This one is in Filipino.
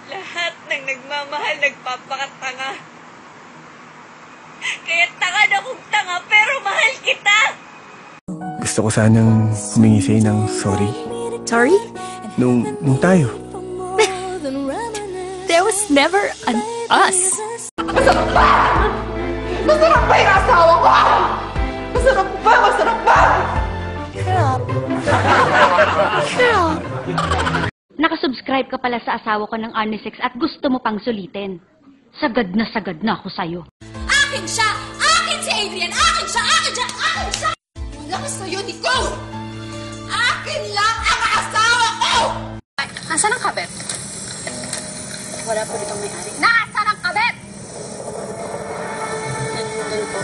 Lahat ng nagmamahal nagpapakatanga. Kaya tanga na kung tanga, pero mahal kita! Gusto ko sanang humingi sa'yo ng sorry. Sorry? Nung tayo. There was never an us. Masarap ba? Masarap ba yung asawa ko? Masarap ba? Masarap ba? Sarap. Nakasubscribe ka pala sa asawa ko ng Anisex at gusto mo pang sulitin. Sagad na ako sa'yo. Akin siya! Akin si Adrian! Akin siya! Akin siya! Akin siya! Wala ka sa'yo, Nicole! Akin lang ang asawa ko! Nasaan ang kabet? Wala po ditong may-ari. Nasaan ang kabet? Nandun po.